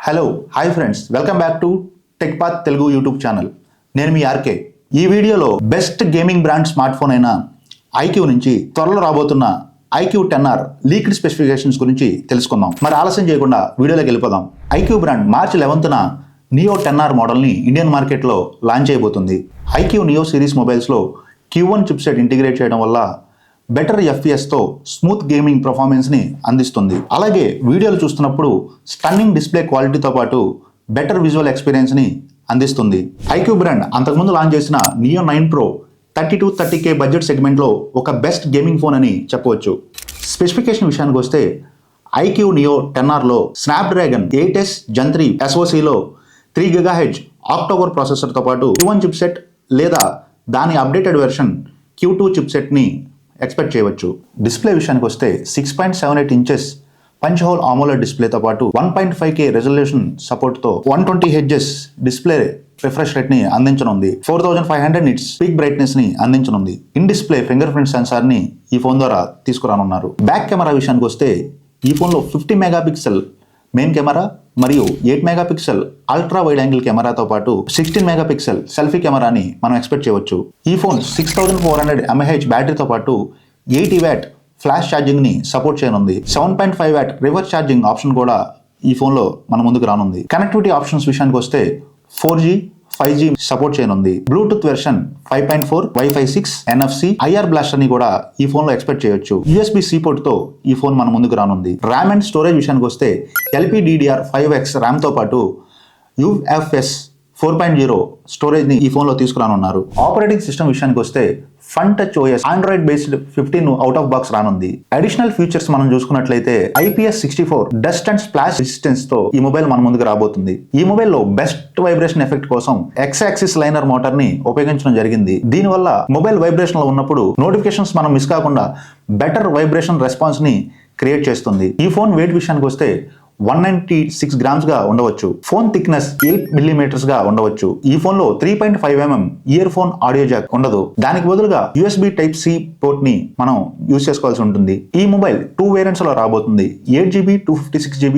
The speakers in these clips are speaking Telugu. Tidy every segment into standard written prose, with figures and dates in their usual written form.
Hello hi friends, welcome back to tech path Telugu YouTube channel. నేను మీ ఆర్కే. ఈ వీడియోలో best gaming brand smart phone అయిన ఐక్యూ నుంచి త్వరలో రాబోతున్న ఐక్యూ 10R లీక్డ్ స్పెసిఫికేషన్స్ గురించి తెలుసుకుందాం. మరి ఆలస్యం చేయకుండా వీడియోలోకి వెళ్ళిపోదాం. ఐక్యూ బ్రాండ్ మార్చి 11న నియో 10R మోడల్ని ఇండియన్ మార్కెట్లో లాంచ్ చేయబోతుంది. ఐక్యూ నియో సిరీస్ మొబైల్స్లో Q1 చిప్సెట్ ఇంటిగ్రేట్ చేయడం వల్ల బెటర్ ఎఫ్పిఎస్తో స్మూత్ గేమింగ్ పర్ఫార్మెన్స్ని అందిస్తుంది. అలాగే వీడియోలు చూస్తున్నప్పుడు స్టన్నింగ్ డిస్ప్లే క్వాలిటీతో పాటు బెటర్ విజువల్ ఎక్స్పీరియన్స్ని అందిస్తుంది. ఐక్యూ బ్రాండ్ అంతకుముందు లాంచ్ చేసిన నియో 9 Pro 30-30K బడ్జెట్ సెగ్మెంట్లో ఒక బెస్ట్ గేమింగ్ ఫోన్ అని చెప్పవచ్చు. స్పెసిఫికేషన్ విషయానికి వస్తే ఐక్యూ నియో 10Rలో స్నాప్డ్రాగన్ 8S Gen 3 SoCలో 3 GHz ఆక్టోకోర్ ప్రాసెసర్తో పాటు Q1 చిప్సెట్ లేదా దాని అప్డేటెడ్ వెర్షన్ Q2 చిప్సెట్ని ఎక్స్పెక్ట్ చేయవచ్చు. డిస్ప్లే విషయానికి వస్తే 6.78 ఇంచెస్ పంచ్ హోల్ AMOLED డిస్ప్లేతో పాటు 1.5K రెజల్యూషన్ సపోర్ట్తో 120 Hz డిస్ప్లే రిఫ్రెష్ రేట్ని అందించనుంది. 4500 నిట్స్ పీక్ బ్రైట్నెస్ని అందించనుంది. ఇన్ డిస్ప్లే ఫింగర్ ప్రింట్ సెన్సార్ని ఈ ఫోన్ ద్వారా తీసుకురానున్నారు. బ్యాక్ కెమెరా విషయానికి వస్తే ఈ ఫోన్లో 50 మెగాపిక్సెల్ మెయిన్ కెమెరా మరియు 8 మెగాపిక్సెల్ అల్ట్రా వైడ్ యాంగిల్ కెమెరాతో పాటు 16 మెగాపిక్సెల్ సెల్ఫీ కెమెరాని మనం ఎక్స్పెక్ట్ చేయవచ్చు. ఈ ఫోన్ 6400 mAh బ్యాటరీతో పాటు 80 వాట్ ఫ్లాష్ ఛార్జింగ్ ని సపోర్ట్ చేయనుంది. 7.5 వాట్ రివర్స్ ఛార్జింగ్ ఆప్షన్ కూడా ఈ ఫోన్ లో మన ముందుకు రానుంది. కనెక్టివిటీ ఆప్షన్స్ విషయానికి వస్తే 4G 5G సపోర్ట్ చేయనుంది. Bluetooth version 5.4, Wi-Fi 6, NFC, IR blaster ని కూడా ఈ ఫోన్ లో ఎక్స్పెక్ట్ చేయొచ్చు. USB-C పోర్ట్ తో ఈ ఫోన్ మన ముందుకు రానుంది. ర్యామ్ అండ్ స్టోరేజ్ విషయానికి వస్తే LPDDR5X ర్యామ్ తో పాటు UFS 4.0 స్టోరేజ్ ని ఈ ఫోన్ లో తీసుకురానున్నారు. ఆపరేటింగ్ సిస్టమ్ విషయానికి వస్తే fun touch OS Android based 15 out of box రానుంది. అడిషనల్ ఫీచర్స్ మనం చూసుకున్నట్లయితే IPS64 dust and splash resistance తో ఈ మొబైల్ మన ముందుకు రాబోతుంది. ఈ మొబైల్ లో బెస్ట్ వైబ్రేషన్ ఎఫెక్ట్ కోసం X-యాక్సిస్ లైనర్ మోటార్ ని ఉపయోగించడం జరిగింది. దీనివల్ల మొబైల్ వైబ్రేషన్ లో ఉన్నప్పుడు నోటిఫికేషన్స్ మనం మిస్ కాకుండా బెటర్ వైబ్రేషన్ రెస్పాన్స్ ని క్రియేట్ చేస్తుంది. ఈ ఫోన్ వెయిట్ విషయానికి వస్తే 196 గ్రామ్స్ గా ఉండవచ్చు. ఫోన్ థిక్నెస్ 8 మిల్లీమీటర్స్ గా ఉండవచ్చు. ఈ ఫోన్ లో 3.5 mm year phone audio Jack ఉండదు. దానికి బదులుగా USB Type-C పోర్ట్ ని మనం యూజ్ చేసుకోవాల్సి ఉంటుంది. ఈ మొబైల్ 2 వేరియంట్స్ లో రాబోతుంది. 8GB 256GB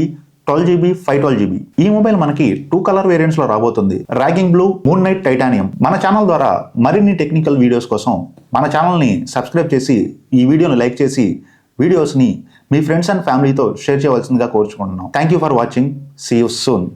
12GB 512GB. ఈ మొబైల్ మనకి 2 కలర్ వేరియంట్స్ లో రాబోతుంది. Ragging blue, moon night titanium. మన ఛానల్ ద్వారా మరిన్ని టెక్నికల్ వీడియోస్ కోసం మన ఛానల్ ని సబ్స్క్రైబ్ చేసి ఈ వీడియోని లైక్ చేసి వీడియోస్ ని మీ ఫ్రెండ్స్ అండ్ ఫ్యామిలీతో షేర్ చేయవలసిందిగా కోరుచుకుంటున్నాం. Thank you for watching. See you soon.